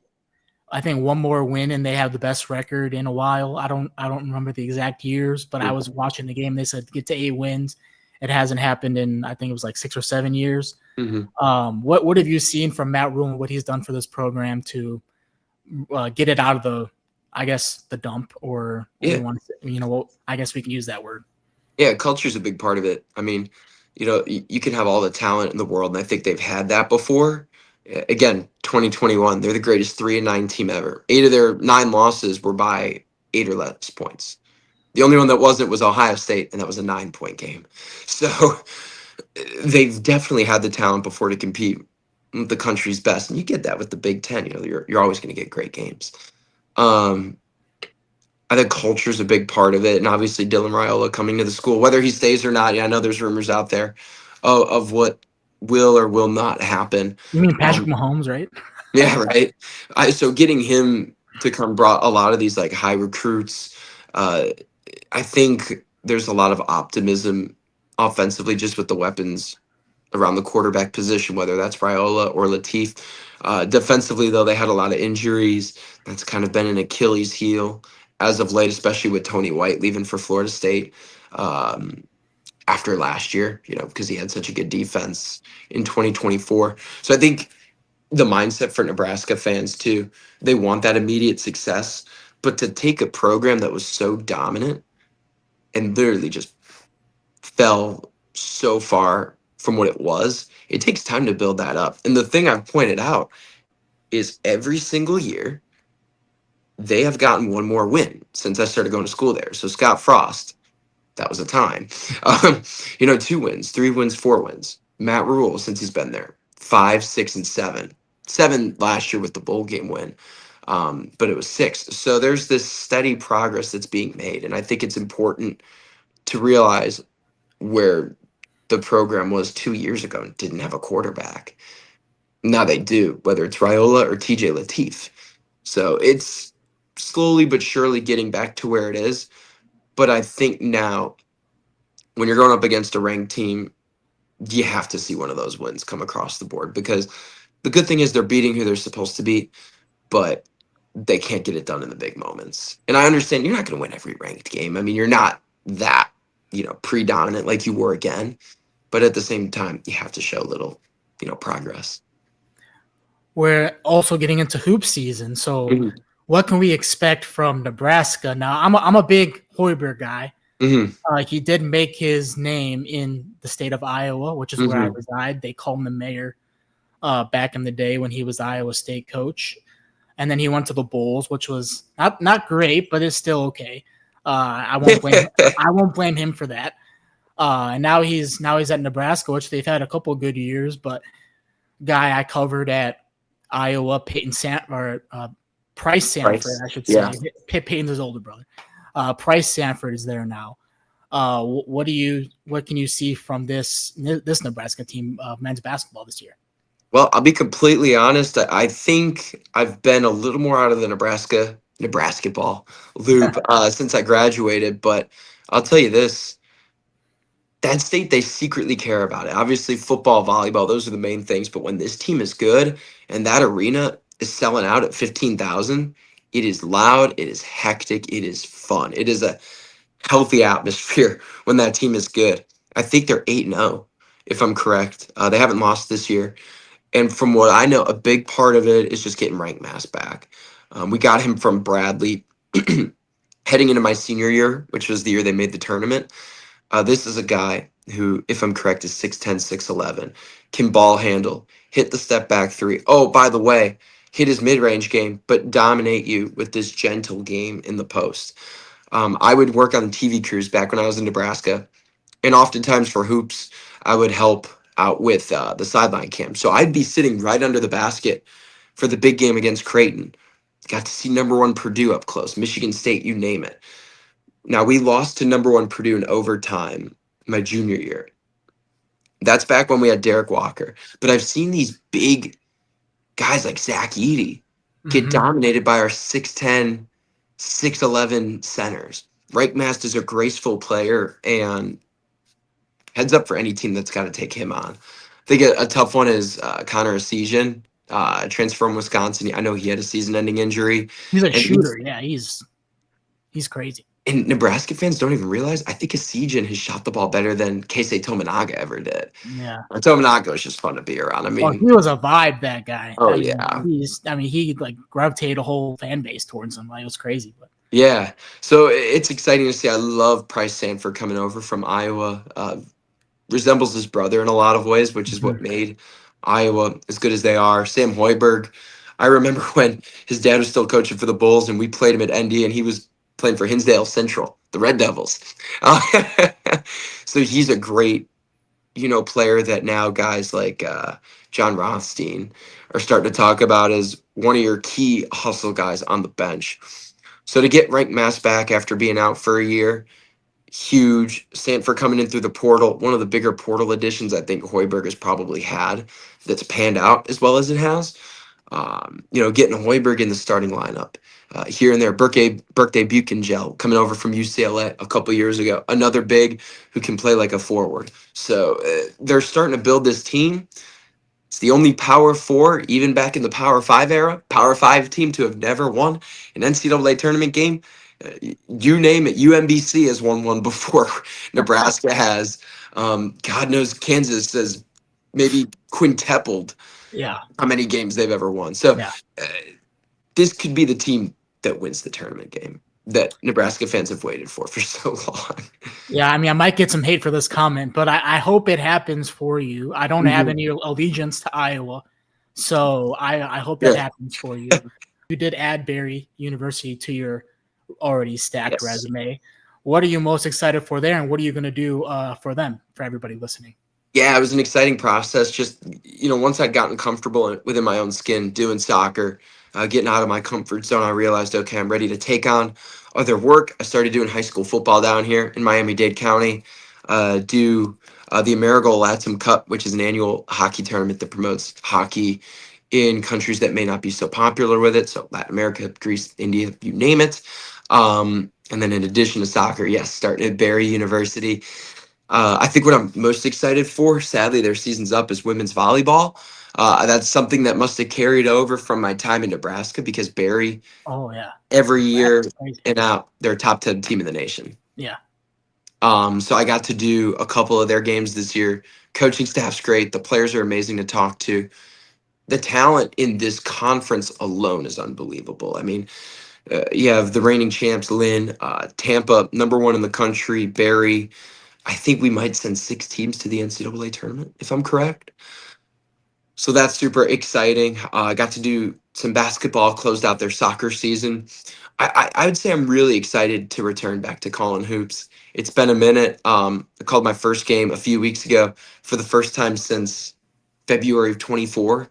I think one more win and they have the best record in a while. I don't remember the exact years, but I was mhm, watching the game. They said get to 8 wins. It hasn't happened in, I think it was like 6 or 7 years. mhm. What have you seen from Matt Rule and what he's done for this program to get it out of the, I guess, the dump, or what do Yeah. you want to say? Well, I guess we can use that word. Yeah, culture's a big part of it. I mean, you can have all the talent in the world, and I think they've had that before. Again, 2021, they're the greatest 3-9 team ever. 8 of their 9 losses were by 8 or less points. The only one that wasn't was Ohio State, and that was a 9-point game. So they've definitely had the talent before to compete with the country's best, and you get that with the Big Ten. You're always going to get great games. Um, I think culture is a big part of it, and obviously Dylan Raiola coming to the school, whether he stays or not. Yeah, I know there's rumors out there of what will or will not happen. You mean Patrick Um, Mahomes, right? yeah, right. So getting him to come brought a lot of these like high recruits. Uh, I think there's a lot of optimism offensively just with the weapons around the quarterback position, whether that's Raiola or Latif. Defensively, though, they had a lot of injuries. That's kind of been an Achilles heel as of late, especially with Tony White leaving for Florida State um, after last year, because he had such a good defense in 2024. So I think the mindset for Nebraska fans, too, they want that immediate success. But to take a program that was so dominant and literally just fell so far from what it was, it takes time to build that up. And the thing I've pointed out is every single year they have gotten one more win since I started going to school there. So Scott Frost, that was a time. Um, 2 wins, 3 wins, 4 wins. Matt Rule, since he's been there, 5, 6, and 7. 7 last year with the bowl game win. But it was 6. So there's this steady progress that's being made. And I think it's important to realize where the program was 2 years ago and didn't have a quarterback. Now they do, whether it's Raiola or TJ Latif. So it's slowly but surely getting back to where it is. But I think now, when you're going up against a ranked team, you have to see one of those wins come across the board because the good thing is they're beating who they're supposed to beat, but they can't get it done in the big moments. And I understand you're not going to win every ranked game. I mean, you're not that, predominant like you were again. But at the same time, you have to show a little, progress. We're also getting into hoop season. So, Hmm. what can we expect from Nebraska? Now, I'm a big Hoiberg guy. Hmm. He did make his name in the state of Iowa, which is where I Hmm. reside. They called him the mayor back in the day when he was the Iowa State coach. And then he went to the Bulls, which was not great, but it's still okay. I won't blame him for that. And now he's at Nebraska, which they've had a couple of good years. But guy I covered at Iowa, Price Sanford, Price. I should Yeah. say. Peyton's his older brother. Price Sanford is there now. What can you see from this Nebraska team of men's basketball this year? Well, I'll be completely honest. I think I've been a little more out of the Nebraska ball loop since I graduated. But I'll tell you this: that state, they secretly care about it. Obviously, football, volleyball, those are the main things. But when this team is good and that arena is selling out at 15,000, it is loud, it is hectic, it is fun. It is a healthy atmosphere when that team is good. I think they're 8-0, if I'm correct. They haven't lost this year. And from what I know, a big part of it is just getting Rank Mass back. We got him from Bradley heading into my senior year, which was the year they made the tournament. This is a guy who, if I'm correct, is 6'10", 6'11", can ball handle, hit the step back three. Oh, by the way, hit his mid range game, but dominate you with this gentle game in the post. I would work on TV crews back when I was in Nebraska, and oftentimes for hoops, I would help out with the sideline cam. So I'd be sitting right under the basket for the big game against Creighton. Got to see number one Purdue up close, Michigan State, you name it. Now we lost to number one Purdue in overtime my junior year. That's back when we had Derek Walker. But I've seen these big guys like Zach Eady get Mm-hmm. dominated by our 6'10", 6'11" centers. Reich Mast is a graceful player, and heads up for any team that's got to take him on. I think a tough one is Connor Essegian, transfer from Wisconsin. I know he had a season-ending injury, He's a and shooter. Yeah, he's crazy. and Nebraska fans don't even realize. I think Essegian has shot the ball better than Keisei Tominaga ever did. Yeah. Tominaga was just fun to be around. I Oh, mean, he was a vibe, that guy. oh yeah, He like gravitated a whole fan base towards him. Like, it was crazy. But yeah. So it's exciting to see. I love Price Sanford coming over from Iowa. Resembles his brother in a lot of ways, which is what made Iowa as good as they are. Sam Hoiberg, I remember when his dad was still coaching for the Bulls, and we played him at ND, and he was playing for Hinsdale Central, the Red Devils. Uh, so he's a great, player that now guys like John Rothstein are starting to talk about as one of your key hustle guys on the bench. So to get Rank Mass back after being out for a year, huge. Sanford coming in through the portal, one of the bigger portal additions I think Hoiberg has probably had that's panned out as well as it has. Getting Hoiberg in the starting lineup here and there. Birthday Buchengel coming over from UCLA a couple years ago, another big who can play like a forward. So they're starting to build this team. It's the only Power Four, even back in the Power Five era, Power Five team to have never won an NCAA tournament game. You name it, UMBC has won one before Nebraska has. God knows Kansas has maybe quintupled yeah, how many games they've ever won. So yeah, uh, this could be the team that wins the tournament game that Nebraska fans have waited for so long. yeah. I mean, I might get some hate for this comment, but I hope it happens for you. I don't have Mhm. any allegiance to Iowa, so I hope that Yeah. happens for you. You did add Barry University to your already stacked Yes. resume. What are you most excited for there, and what are you going to do for them, for everybody listening? Yeah, it was an exciting process. Just once I'd gotten comfortable within my own skin doing soccer, getting out of my comfort zone, I realized, okay, I'm ready to take on other work. I started doing high school football down here in Miami-Dade County. Do the Amerigold Latam Cup, which is an annual hockey tournament that promotes hockey in countries that may not be so popular with it. So Latin America, Greece, India, you name it. And then in addition to soccer, yes, starting at Barry University. I think what I'm most excited for, sadly, their season's up, is women's volleyball. That's something that must have carried over from my time in Nebraska because Barry, Oh yeah, every year that's crazy. and out, they're a top 10 team in the nation. Yeah, So I got to do a couple of their games this year. Coaching staff's great. The players are amazing to talk to. The talent in this conference alone is unbelievable. I mean, you have the reigning champs, Lynn, Tampa, number one in the country, Barry. I think we might send 6 teams to the NCAA tournament, if I'm correct. So that's super exciting. I got to do some basketball, closed out their soccer season. I would say I'm really excited to return back to calling hoops. It's been a minute. I called my first game a few weeks ago for the first time since February of 24,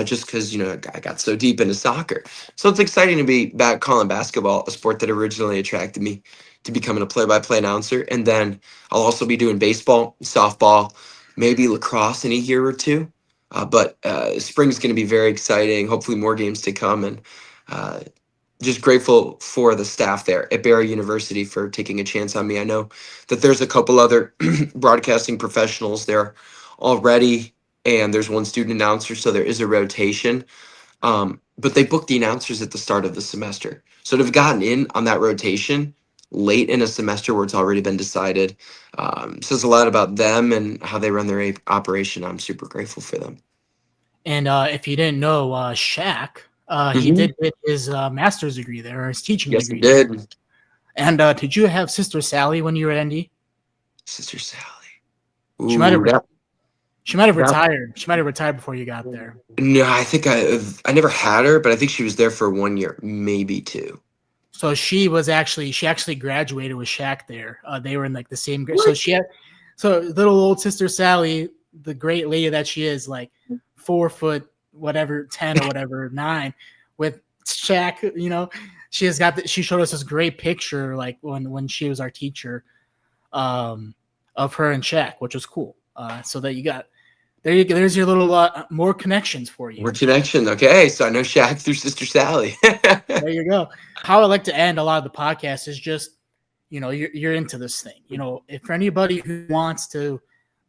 just because, I got so deep into soccer. So it's exciting to be back calling basketball, a sport that originally attracted me to becoming a play by play announcer. And then I'll also be doing baseball, softball, maybe lacrosse in a year or two. But spring is going to be very exciting. Hopefully, more games to come. And uh, just grateful for the staff there at Barry University for taking a chance on me. I know that there's a couple other broadcasting professionals there already, and there's one student announcer, so there is a rotation. But they booked the announcers at the start of the semester. So to have gotten in on that rotation late in a semester where it's already been decided says a lot about them and how they run their operation. I'm super grateful for them. And if you didn't know, Shaq, he Mhm. did get his master's degree there, or his teaching Yes, it degree there. did. And did you have Sister Sally when you were at ND? Sister Sally. She might have Ooh, that, she might have that retired. She might have retired before you got there. No, I think I never had her, but I think she was there for 1 year, maybe two. So she actually graduated with Shaq there. They were in like the same grade. What? So little old Sister Sally, the great lady that she is, like 4 foot whatever 10 or whatever 9, with Shaq. She showed us this great picture like when she was our teacher, of her and Shaq, which was cool. So that you got there you go. There's your little more connections for you. We're connection. Okay, so I know Shaq through Sister Sally. There you go. How I like to end a lot of the podcast is just, you're into this thing. If for anybody who wants to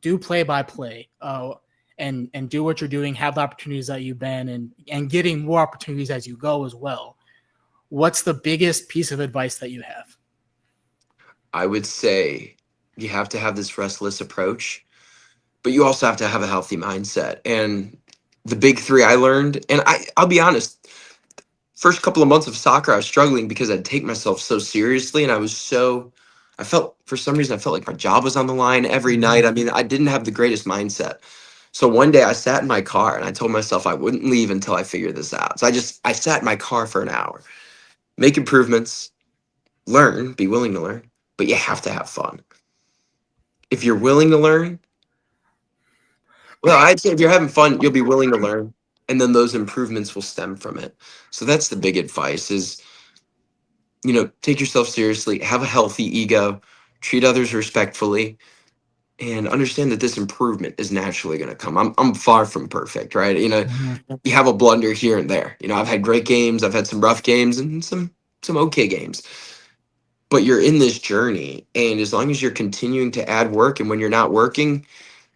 do play by play, and do what you're doing, have the opportunities that you've been, and getting more opportunities as you go as well. What's the biggest piece of advice that you have? I would say you have to have this restless approach, but you also have to have a healthy mindset. And the big three I learned, and I'll be honest, first couple of months of soccer, I was struggling because I'd take myself so seriously, and I felt for some reason I felt like my job was on the line every night. Mhm. I mean, I didn't have the greatest mindset. So one day I sat in my car and I told myself I wouldn't leave until I figured this out. So I sat in my car for an hour, make improvements, learn, be willing to learn, but you have to have fun. If you're willing to learn, well, I'd say if you're having fun, you'll be willing to learn, and then those improvements will stem from it. So that's the big advice is, take yourself seriously, have a healthy ego, treat others respectfully, and understand that this improvement is naturally going to come. I'm far from perfect, right? Mhm. You have a blunder here and there. I've had great games, I've had some rough games, and some okay games. But you're in this journey, and as long as you're continuing to add work, and when you're not working,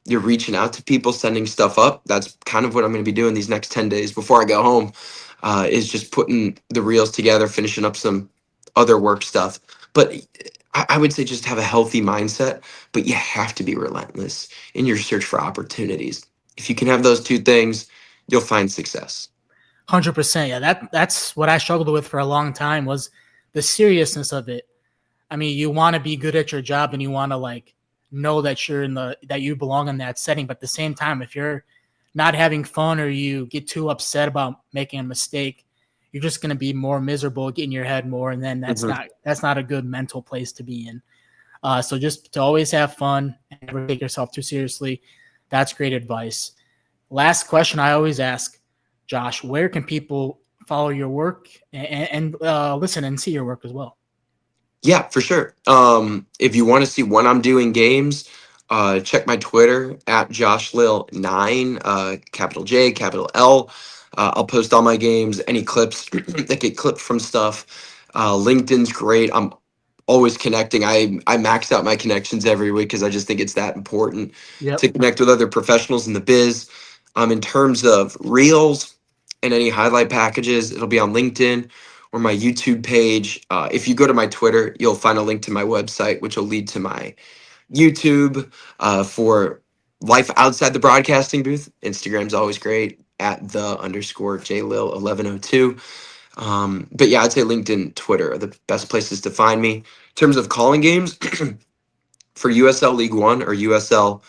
you're reaching out to people, sending stuff up. That's kind of what I'm going to be doing these next 10 days before I go home, is just putting the reels together, finishing up some other work stuff. But I would say just have a healthy mindset, but you have to be relentless in your search for opportunities. If you can have those two things, you'll find success. 100%. Yeah, that's what I struggled with for a long time, was the seriousness of it. I mean, you want to be good at your job, and you want to like know that that you belong in that setting. But at the same time, if you're not having fun, or you get too upset about making a mistake, you're just going to be more miserable, get in your head more, and then that's Mhm. not a good mental place to be in. So just to always have fun and never take yourself too seriously. That's great advice. Last question I always ask, Josh: where can people follow your work and listen and see your work as well? Yeah, for sure. If you want to see when I'm doing games, check my Twitter at Josh Lill 9, capital J, capital L. I'll post all my games, any clips that get clipped from stuff. LinkedIn's great. I'm always connecting. I max out my connections every week because I just think it's that important to Yep. connect with other professionals in the biz. In terms of reels and any highlight packages, it'll be on LinkedIn or my YouTube page. If you go to my Twitter, you'll find a link to my website, which will lead to my YouTube for life outside the broadcasting booth. Instagram's always great at the underscore JLil 1102. But yeah, I'd say LinkedIn, Twitter are the best places to find me. In terms of calling games for USL League One or USL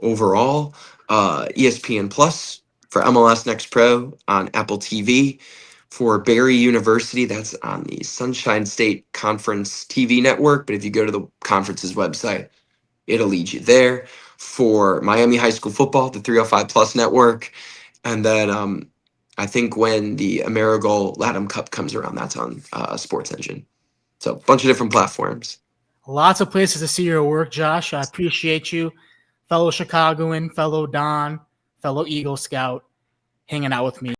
overall, ESPN Plus For MLS Next Pro on Apple TV. For Barry University, that's on the Sunshine State Conference TV network. But if you go to the conference's website, it'll lead you there. For Miami High School Football, the 305 Plus network. And then I think when the AmeriGold Latam Cup comes around, that's on Sports Engine. So a bunch of different platforms. Lots of places to see your work, Josh. I appreciate you, fellow Chicagoan, fellow Don, fellow Eagle Scout, hanging out with me.